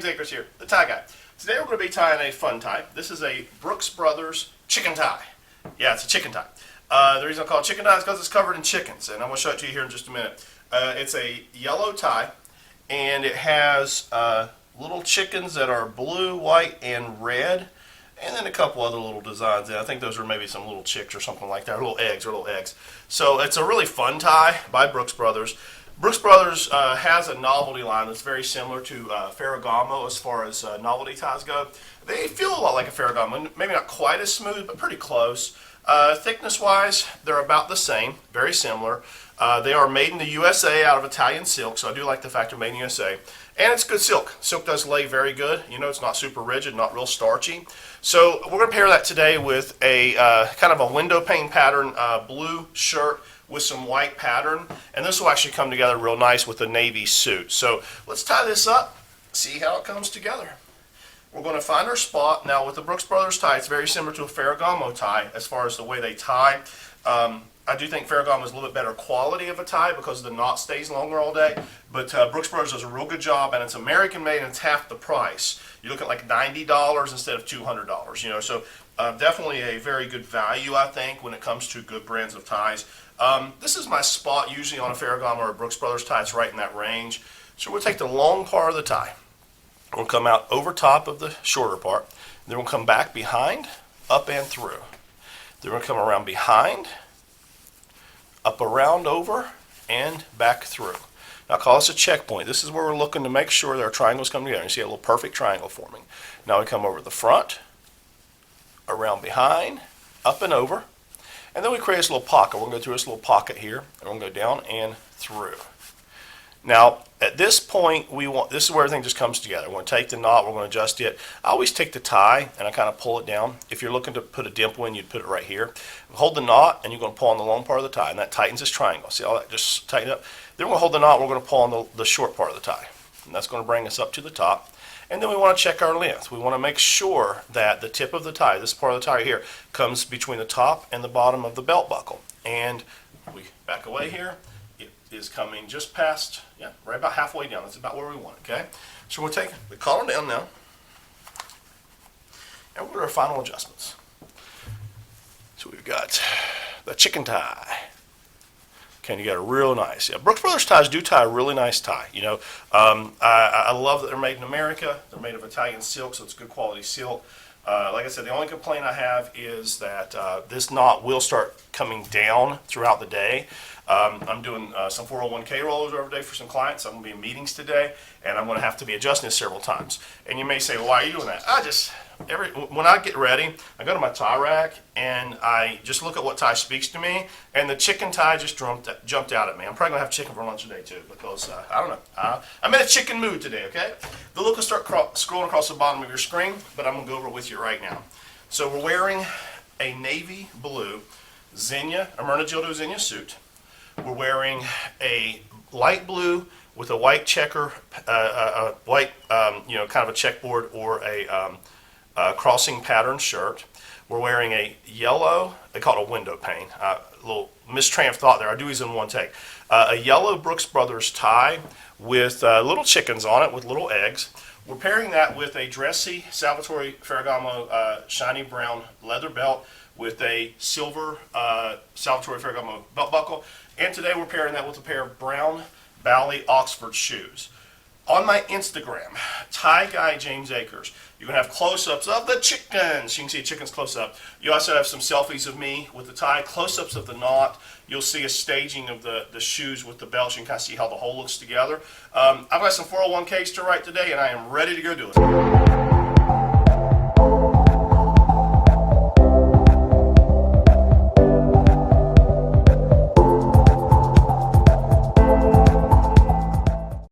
James Akers here, the tie guy. Today we're going to be tying a fun tie. This is a Brooks Brothers chicken tie. Yeah, it's a chicken tie. The reason I call it chicken tie is because it's covered in chickens, and I'm going to show it to you here in just a minute. It's a yellow tie, and it has little chickens that are blue, white, and red, and then a couple other little designs. And I think those are maybe some little chicks or something like that, or little eggs. So it's a really fun tie by Brooks Brothers. Brooks Brothers has a novelty line that's very similar to Ferragamo as far as novelty ties go. They feel a lot like a Ferragamo, maybe not quite as smooth, but pretty close. Thickness-wise, they're about the same, very similar. They are made in the USA out of Italian silk, so I do like the fact they're made in the USA. And it's good silk. Silk does lay very good. You know, it's not super rigid, not real starchy. So we're going to pair that today with a kind of a window pane pattern blue shirt with some white pattern, and this will actually come together real nice with a navy suit. So let's tie this up, see how it comes together. We're going to find our spot. Now with the Brooks Brothers tie, it's very similar to a Ferragamo tie as far as the way they tie. I do think Ferragamo is a little bit better quality of a tie because the knot stays longer all day, but Brooks Brothers does a real good job, and it's American made and it's half the price. You look at like $90 instead of $200, you know, so definitely a very good value, I think, when it comes to good brands of ties. This is my spot usually on a Ferragamo or a Brooks Brothers tie. It's right in that range. So we'll take the long part of the tie. We'll come out over top of the shorter part. Then we'll come back behind, up and through. Then we'll come around behind, up around over, and back through. Now call this a checkpoint. This is where we're looking to make sure that our triangles come together. You see a little perfect triangle forming. Now we come over the front, around behind, up and over. And then we create this little pocket. We're going to go through this little pocket here, and we're going to go down and through. Now, at this point, this is where everything just comes together. We're going to take the knot, we're going to adjust it. I always take the tie, and I kind of pull it down. If you're looking to put a dimple in, you'd put it right here. Hold the knot, and you're going to pull on the long part of the tie, and that tightens this triangle. See all that just tighten up? Then we're going to hold the knot, we're going to pull on the short part of the tie. And that's going to bring us up to the top. And then we want to check our length. We want to make sure that the tip of the tie, this part of the tie here, comes between the top and the bottom of the belt buckle. And we back away here. It is coming just past, yeah, right about halfway down. That's about where we want it, okay? So we'll take the collar down now. And we'll do our final adjustments. So we've got the chicken tie. Okay, you got a real nice. Yeah, Brooks Brothers ties do tie a really nice tie. You know, I love that they're made in America. They're made of Italian silk, so it's good quality silk. Like I said, the only complaint I have is that this knot will start coming down throughout the day. I'm doing some 401k rollovers every day for some clients. I'm going to be in meetings today, and I'm going to have to be adjusting this several times. And you may say, well, why are you doing that? When I get ready, I go to my tie rack, and I just look at what tie speaks to me, and the chicken tie just jumped out at me. I'm probably going to have chicken for lunch today, too, because, I don't know. I'm in a chicken mood today, okay? The look will start scrolling across the bottom of your screen, but I'm going to go over it with you right now. So we're wearing a navy blue Zegna, Hermes Zegna Suit. We're wearing a light blue with a white checker, white, you know, kind of a checkboard or a crossing pattern shirt. We're wearing a yellow, they call it a window pane, a little mistrain of thought there, I do these in one take. A yellow Brooks Brothers tie with little chickens on it with little eggs. We're pairing that with a dressy Salvatore Ferragamo shiny brown leather belt with a silver Salvatore Ferragamo belt buckle. And today we're pairing that with a pair of brown Bally Oxford shoes. On my Instagram, Tie Guy James Akers, you're going to have close-ups of the chickens. You can see chickens close up. You also have some selfies of me with the tie, close-ups of the knot. You'll see a staging of the shoes with the belts. You can kind of see how the whole looks together. I've got some 401ks to write today, and I am ready to go do it.